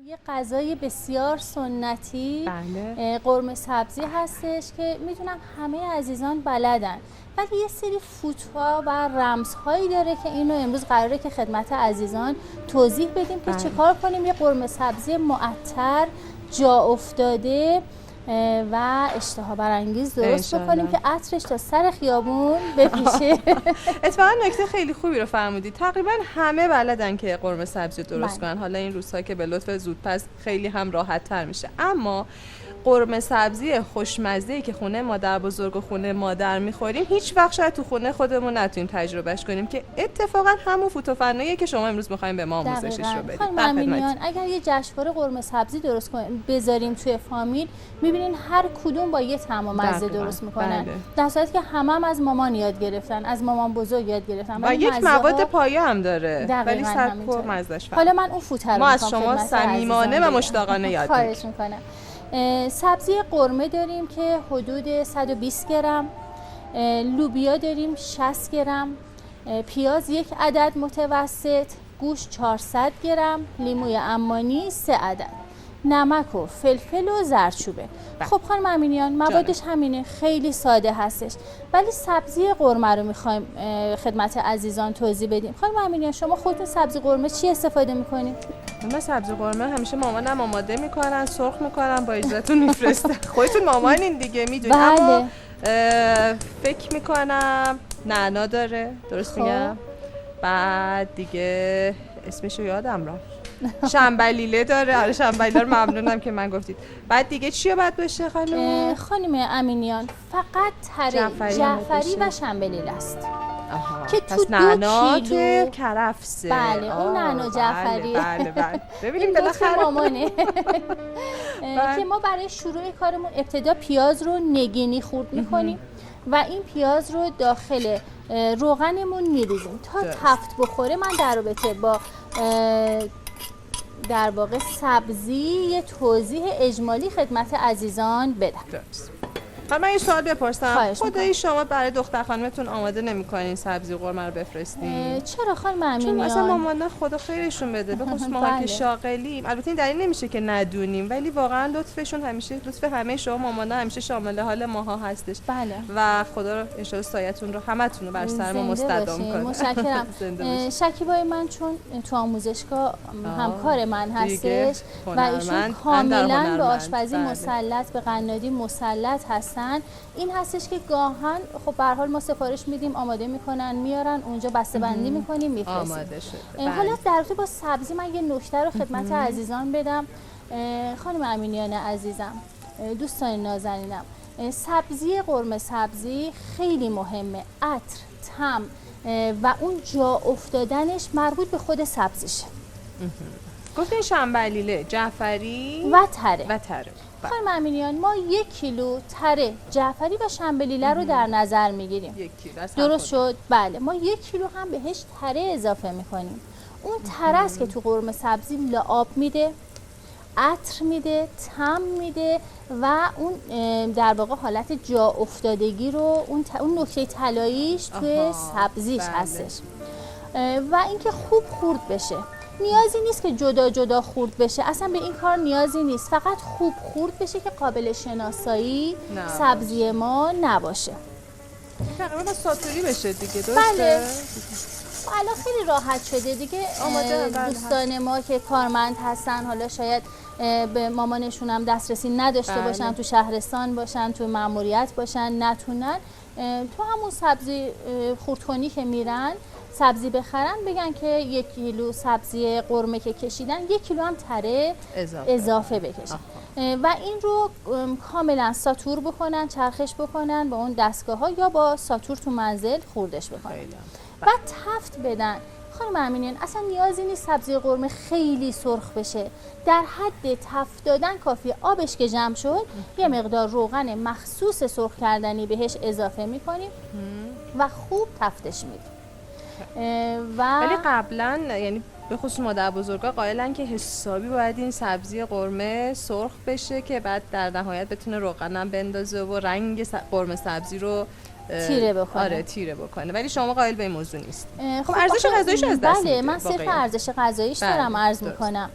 یه غذای بسیار سنتی بله. قرمه سبزی هستش که میدونم همه عزیزان بلدن، ولی یه سری فوت‌ها و رمزهایی داره که اینو امروز قراره که خدمت عزیزان توضیح بدیم که چه کار کنیم یه قرمه سبزی معطر جا افتاده و اشتها برانگیز درست بکنیم که عطرش تا سر خیابون بپیچه. اتفاقا نکته خیلی خوبی رو فرمودید. تقریبا همه بلدن که قرمه سبزی درست کنن. حالا این روزها که به لطف زودپس خیلی هم راحت تر میشه، اما قرمه سبزی خوشمزه‌ای که خونه مادر بزرگ و خونه مادر میخوریم هیچ وقت شاید تو خونه خودمون نتونیم تجربهش کنیم، که اتفاقا همون فوت و فناییه که شما امروز می‌خوایم به ما آموزشش رو بدید. خانم امینیان، اگر یه جشنواره قرمه سبزی درست کنیم بذاریم توی فامیل، می‌بینین هر کدوم با یه طعم و مزه درست می‌کنن. در صورتی که هم از مامان یاد گرفتن، از مامان بزرگ یاد گرفتن و یک مواد پایه هم داره، ولی سبک و مزه‌اش فرق. حالا من اون فوت رو ما از شما صمیمانه و مشتاقانه یاد می‌گیریم. خواهش می‌کنم. سبزی قرمه داریم که حدود 120 گرم، لوبیا داریم 60 گرم، پیاز 1 عدد متوسط، گوشت 400 گرم، لیموی عمانی 3 عدد، نمک و فلفل و زردچوبه. خب خانم امینیان، موادش همینه، خیلی ساده هستش، ولی سبزی قرمه رو میخوایم خدمت عزیزان توضیح بدیم. خانم امینیان، شما خودتون سبزی قرمه چی استفاده میکنید؟ من سبزی قرمه همیشه مامانم آماده میکنن، سرخ میکنن، با اجازهتون میفرستن. خودتون مامانین دیگه میدونید. بله. اما فکر میکنم نعنا داره، درست میگم؟ بعد دیگه اسمشو یادم رفت. شنبلیله داره. آره شنبلیله رو ممنونم که من گفتید. بعد دیگه چیه باید بشه خانم امینیان؟ فقط تره جعفری و شنبلیله است که تو 2 کیلو کرفسه. بله اون نعنا جعفری. بله. ببینیم بالاخره مامانه. که ما برای شروع کارمون ابتدا پیاز رو نگینی خورد میکنیم و این پیاز رو داخل روغنمون میریزیم تا تفت بخوره. من در رابطه با در واقع سبزی یه توضیح اجمالی خدمت عزیزان بدم. من یه سوال بپرسم، خدایی شما برای دختر خانمتون آماده نمی‌کنین سبزی قرمه رو بفرستین؟ چرا خانم امینیان؟ چون مثلا مامانا خدا خیرشون بده، به خصوص ما که شاغلیم، البته این دلیل نمیشه که ندونیم، ولی واقعا لطفشون همیشه، لطف همه شما مامانا همیشه شامل حال ماها هستش. بله. و خدا رو ان شاء الله سایتون رو همتون رو بر سر ما مستدام کنه. متشکرم. شکیبای من چون تو آموزشگاه همکار من هستش و ایشون کاملا به آشپزی مسلط، به قنادی مسلط هست. این هستش که گاهن خب به هر حال ما سفارش میدیم، آماده میکنن میارن اونجا، بسته بندی میکنیم میفرستیم. آماده شده. حالا در رابطه با سبزی من یه نکته رو خدمت عزیزان بدم. خانم امینیان عزیزم، دوستان نازنینم، سبزی قرمه سبزی خیلی مهمه. عطر، طعم و اون جا افتادنش مربوط به خود سبزیشه. گفتین شنبلیله، جعفری و تره. خانم امینیان، ما 1 کیلو تره جعفری و شنبلیله رو در نظر میگیریم. 1 کیلو درست شد؟ بله. ما 1 کیلو هم بهش تره اضافه میکنیم. اون تره است که تو قرمه سبزی لعاب میده، عطر میده، طعم میده و اون در واقع حالت جا افتادگی رو، اون نکته طلاییش توی سبزیش هستش. و اینکه خوب خورد بشه. نیازی نیست که جدا جدا خورد بشه، اصلا به این کار نیازی نیست، فقط خوب خورد بشه که قابل شناسایی سبزی ما نباشه. تقریبا ساتوری بشه دیگه، درسته؟ بله. الان خیلی راحت شده دیگه. دوستان ما که کارمند هستن، حالا شاید به مامانشون هم دسترسی نداشته باشن، تو شهرستان باشن، تو مأموریت باشن، نتونن تو همون سبزی خردکنی که میرن سبزی بخرن، بگن که 1 کیلو سبزی قرمه که کشیدن 1 کیلو هم تره اضافه بکشن و این رو کاملا ساتور بکنن، چرخش بکنن با اون دستگاه ها یا با ساتور تو منزل خوردش بکنن و تفت بدن. خانم امینیان، اصلا نیازی نیست سبزی قرمه خیلی سرخ بشه، در حد تفت دادن کافیه. آبش که جمع شد یه مقدار روغن مخصوص سرخ کردنی بهش اضافه میکنیم و خوب تفتش میدیم. ولی قبلا یعنی به خصوص مادر بزرگا قائلن که حسابی باید این سبزی قرمه سرخ بشه که بعد در نهایت بتونه روغنم بندازه و رنگ قرمه سبزی رو تیره بکنه. آره تیره بکنه، ولی شما قائل به این موضوع نیست. خب ارزش غذاییش از دست بله من صرف ارزش غذاییش دارم عرض میکنم.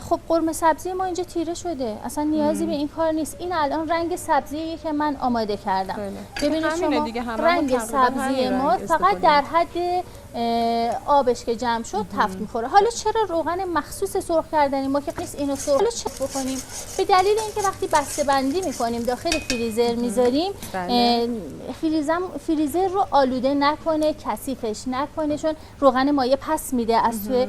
خب قرمه سبزی ما اینجا تیره شده، اصلا نیازی به این کار نیست. این الان رنگ سبزیه که من آماده کردم. ببینید شما رنگ سبزی ما فقط در حد آبش که جمع شد تفت میخوره. حالا چرا روغن مخصوص سرخ کردنی ما که نیست اینو سرخ بکنیم؟ به دلیل اینکه وقتی بسته بندی میکنیم داخل فریزر میذاریم، فریزر رو آلوده نکنه، کثیفش نکنه، چون روغن مایع پس میده از توی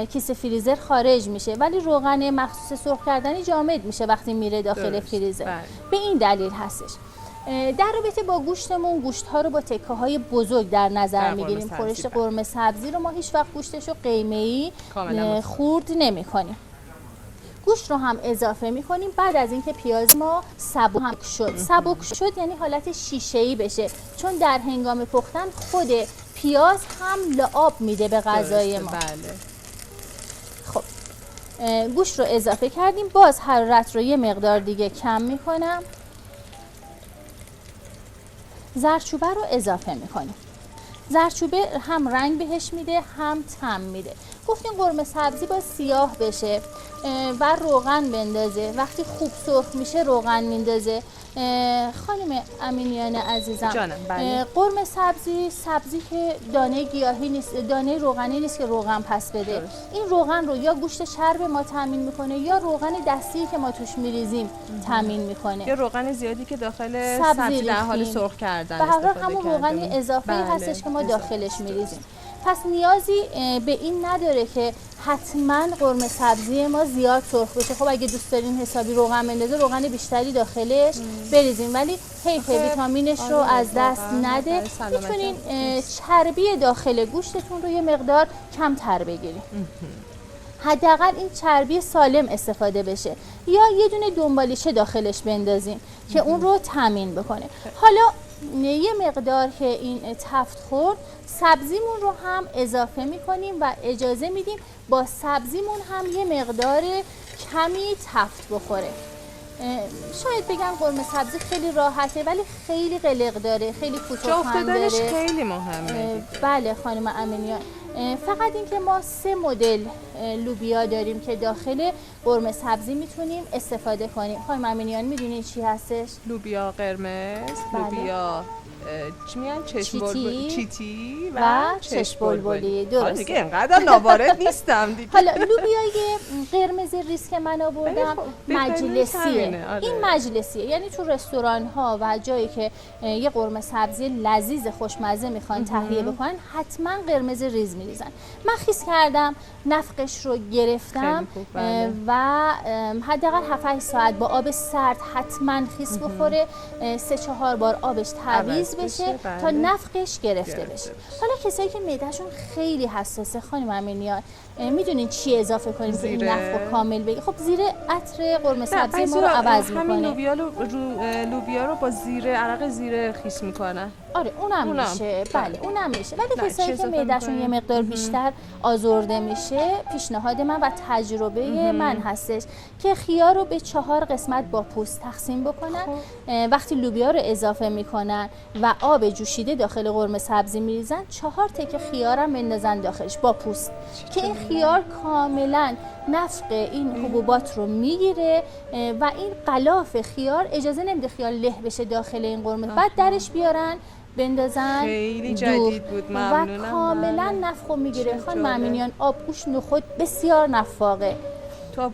کیسه فریزر خارج میشه، ولی روغن مخصوص سرخ کردنی جامد میشه وقتی میره داخل فریزر. به این دلیل هستش. در رابطه با گوشتمون، گوشت ها رو با تکه های بزرگ در نظر میگیریم. خورش قرمه سبزی رو ما هیچ وقت گوشتش رو قیمه‌ای خورد نمی کنیم. گوشت رو هم اضافه می کنیم بعد از اینکه پیاز ما سبک شد. سبک شد یعنی حالت شیشه‌ای بشه، چون در هنگام پختن خود پیاز هم لعاب میده به غذای ما. بله. خب گوشت رو اضافه کردیم، باز حرارت رو یه مقدار دیگه کم می کنم. زردچوبه رو اضافه میکنیم. زردچوبه هم رنگ بهش میده هم طعم میده. گفتیم قرمه سبزی با سیاه بشه و روغن بندازه. وقتی خوب سرخ میشه روغن میندازه. خانم امینیان عزیزم، جانم بله. قرمه سبزی که دانه گیاهی نیست، دانه روغنی نیست که روغن پس بده. این روغن رو یا گوشت چرب ما تامین میکنه یا روغن دستی که ما توش میریزیم تامین میکنه، یا روغن زیادی که داخل سبزی در حال سرخ کردن به هر حال همون روغن اضافه هستش که ما داخلش میریزیم. پس نیازی به این نداره که حتما قرمه سبزی ما زیاد سرخ بشه. خب اگه دوست دارین حسابی روغن بندازه روغن بیشتری داخلش بریزیم، ولی حیف ویتامینش رو از دست نده. میتونین چربی داخل گوشتتون رو یه مقدار کمتر بگیریم، حداقل این چربی سالم استفاده بشه، یا یه دونه دنبالیچه داخلش بندازیم که اون رو تامین بکنه. حالا یه مقدار که این تفت خورد، سبزیمون رو هم اضافه میکنیم و اجازه میدیم با سبزیمون هم یه مقدار کمی تفت بخوره. شاید بگم قرمه سبزی خیلی راحته ولی خیلی قلق داره، خیلی کوتاه داره. خیلی مهمه. بله خانم امینیان، فقط اینکه ما 3 مدل لوبیا داریم که داخل قرمه سبزی میتونیم استفاده کنیم. خانم امینیان میدونین چی هستش؟ لوبیا قرمز، لوبیا چی میگن؟ چیتی و چشم بلبلی. درسته. دیگه اینقدر ناوارد نیستم دیگه. حالا لوبیای قرمز ریز که من آوردم مجلسیه. این مجلسیه، یعنی تو رستوران ها و جایی که یه قرمه سبزی لذیذ خوشمزه میخوان تهیه بکنن حتما قرمز ریز میریزن. من خیس کردم، نفقش رو گرفتم و حداقل 7-8 ساعت با آب سرد حتما خیس بخوره، 3-4 بار آبش تعویض بشه تا نفقش گرفته بشه. حالا کسایی که معدهشون خیلی حساسه خانم امینیان، میدونین چی اضافه کنیم که این نفق کامل بگیره؟ خب زیر عطر قرمه سبزی ما رو عوض میکنه. همین لوبیا رو با عرق زیره خیس میکنن. آره اونم میشه. بله اونم میشه، ولی کسایی که معدهشون یه مقدار بیشتر آزرده میشه، پیشنهاد من و تجربه من هستش که خیار رو به 4 قسمت با پوست تقسیم بکنن. وقتی لوبیا رو اضافه میکنن و آب جوشیده داخل قرمه سبزی میریزن، 4 تکه خیار هم بندازن داخلش با پوست که این خیار کاملا نفق این حبوبات رو میگیره و این غلاف خیار اجازه نمیده خیار له بشه داخل این قرمه. بعد درش بیارن بندازن خیلی جدید بود، ممنونم. و کاملا نفقو میگیره. خانم امینیان آبگوشت نخود بسیار نفاقه،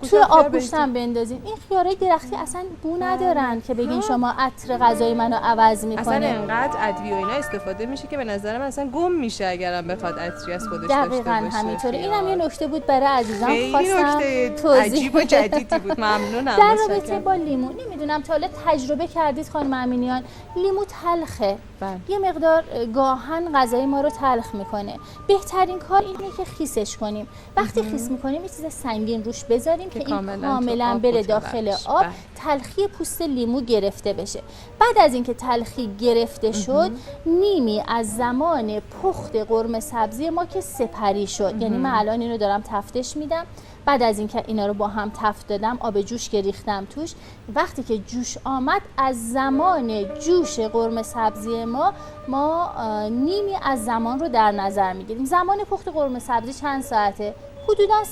توی آبگوشت هم بندازین. این خیارای درختی اصلا بو ندارن که بگین شما عطر غذای منو عوض میکنه. اصلا انقدر ادویه و اینا استفاده میشه که به نظر من اصلا گم میشه اگرم بخواد عطری از خودش داشته باشه. دقیقاً همینطوره. اینم یه نکته بود برای عزیزان، خیلی نکته عجیب و جدیدی بود. ممنونم. در رابطه با لیمو، نمیدونم تا حالا تجربه کردید خانم امینیان، لیمو تلخه. یه مقدار گاهن غذای ما رو تلخ میکنه. بهترین کار اینه که خیسش کنیم. وقتی خیس میکنیم یه چیز سنگین روش بذاریم که این کاملا بره داخل آب، تلخی پوست لیمو گرفته بشه. بعد از اینکه تلخی گرفته شد، نیمی از زمان پخت قرمه سبزی ما که سپری شد، یعنی من الان اینو دارم تفتش میدم، بعد از اینکه اینا رو با هم تفت دادم، آب جوش که ریختم توش، وقتی که جوش آمد، از زمان جوش قرمه سبزی ما نیمی از زمان رو در نظر میگیریم. زمان پخت قرمه سبزی چند ساعته؟ حدودا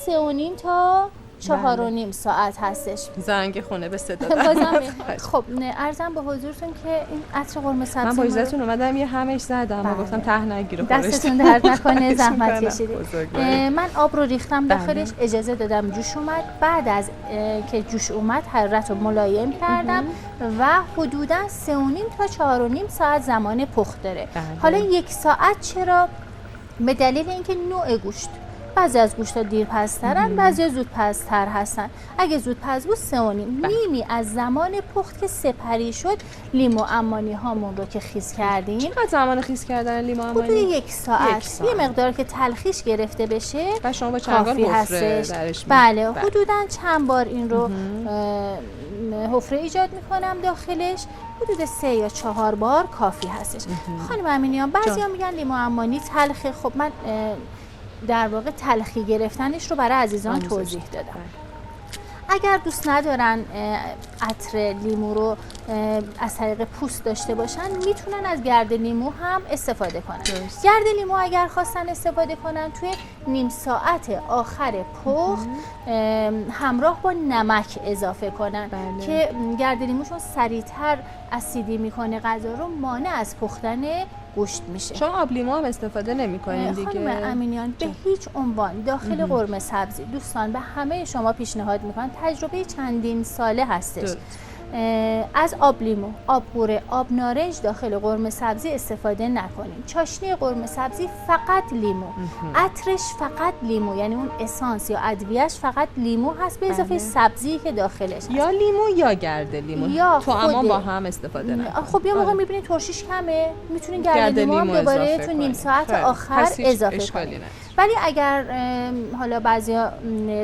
3.5 تا 4.5 ساعت هستش. زنگ خونه به صدا خب عرضم به حضورتون که این عطر قرمه سبزی من با اجازهتون اومدم یه همش زدم و گفتم ته نگیره، دستتون درد نکنه، زحمت کشیدید. من آب رو ریختم داخلش، اجازه دادم جوش اومد. بعد از که جوش اومد حرارت رو ملایم کردم و حدودا 3.5 تا 4.5 ساعت زمان پخت داره. حالا 1 ساعت چرا؟ به دلیل اینکه نوع گوشت، بعضی از گوشت‌ها دیرپزترن، بعضی زودپزتر هستن. اگه زودپز بود 3.5 نیمی از زمان پخت که سپری شد، لیمو عمانی هامون رو که خیس کردیم. چقدر زمان خیس کردن لیمو عمانی؟ حدود 1 ساعت. یه مقدار که تلخیش گرفته بشه و شما با چنگال حفره درش بله، حدوداً چند بار این رو حفره ایجاد میکنم داخلش، حدود 3 یا 4 بار کافی هستش. خانم امینیان، بعضیا میگن لیمو عمانی تلخه. خب من در واقع تلخی گرفتنش رو برای عزیزان توضیح دادم. اگر دوست ندارن عطر لیمو رو از طریق پوست داشته باشن، میتونن از گرد لیمو هم استفاده کنن. گرد لیمو اگر خواستن استفاده کنن، توی نیم ساعت آخر پخت همراه با نمک اضافه کنن که گرد لیموشون سریعتر اسیدی میکنه غذا رو، مانع از پختن گوشت میشه. شما آب لیمو هم استفاده نمی‌کنین دیگه؟ خانم امینیان، به هیچ عنوان داخل قرمه سبزی دوستان به همه شما پیشنهاد میکنن، تجربه چندین ساله هستش، از آب لیمو، آب قوره، آب نارنج داخل قرمه سبزی استفاده نکنیم. چاشنی قرمه سبزی فقط لیمو، عطرش فقط لیمو، یعنی اون اسانس یا ادویه‌اش فقط لیمو هست به اضافه سبزی که داخلش هست. یا لیمو یا گرد لیمو، یا تو اما با هم استفاده نکنید. خب یه موقع میبینید ترشیش کمه، میتونین گرد لیمو هم دوباره تو نیم ساعت آخر اضافه کنید. ولی اگر حالا بعضیا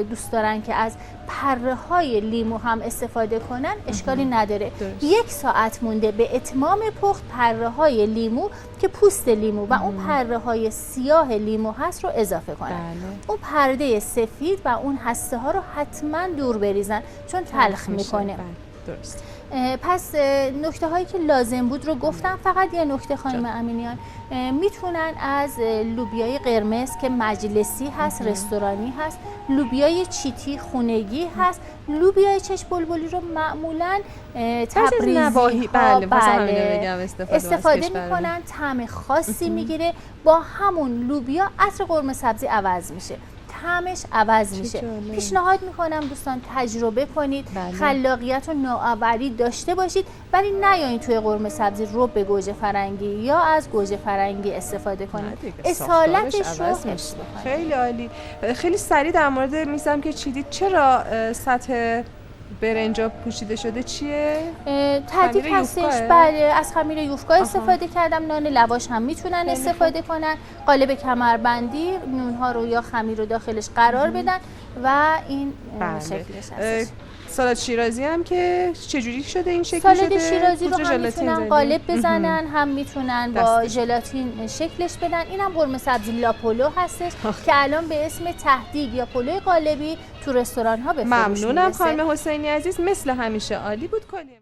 دوست دارن که از پره های لیمو هم استفاده کنن، اشکالی نداره. 1 ساعت مونده به اتمام پخت، پره های لیمو که پوست لیمو و اون پره های سیاه لیمو هست رو اضافه کنن. اون پرده سفید و اون هسته ها رو حتما دور بریزن، چون تلخ میکنه. درست. پس نکته هایی که لازم بود رو گفتم. فقط یه نکته خانم امینیان، میتونن از لوبیای قرمز که مجلسی هست، رستورانی هست، لوبیای چیتی خونگی هست، لوبیای چشم بلبلی رو معمولا تبریزی استفاده میکنن، طعم خاصی میگیره. با همون لوبیا عطر قرمه سبزی عوض میشه، طعمش عوض میشه. پیشنهاد میکنم دوستان تجربه کنید، خلاقیت و نوآوری داشته باشید، ولی نیایید توی قرمه سبزی رو به گوجه فرنگی یا از گوجه فرنگی استفاده کنید. اصالتش رو حفظ کنید. خیلی عالی. خیلی سریع در مورد میزم که چیدید، چرا سطح برنجا پوشیده شده چیه؟ ترتیب هستش. بله، از خمیر یوفکا استفاده کردم. نان لواش هم میتونن استفاده کنن. قالب کمربندی نونها رو یا خمیر رو داخلش قرار بدن و این شکلش هستش. سالاد شیرازی هم که چجوری شده این شکل شده؟ سالاد شیرازی رو هم میتونن قالب بزنن، هم میتونن با ژلاتین شکلش بدن. اینم قرمه سبزی لاپولو هستش که الان به اسم تهدیگ یا پلو قالبی تو رستوران ها به فروش میرسه. ممنونم خانم حسینی عزیز، مثل همیشه عالی بود. کنیم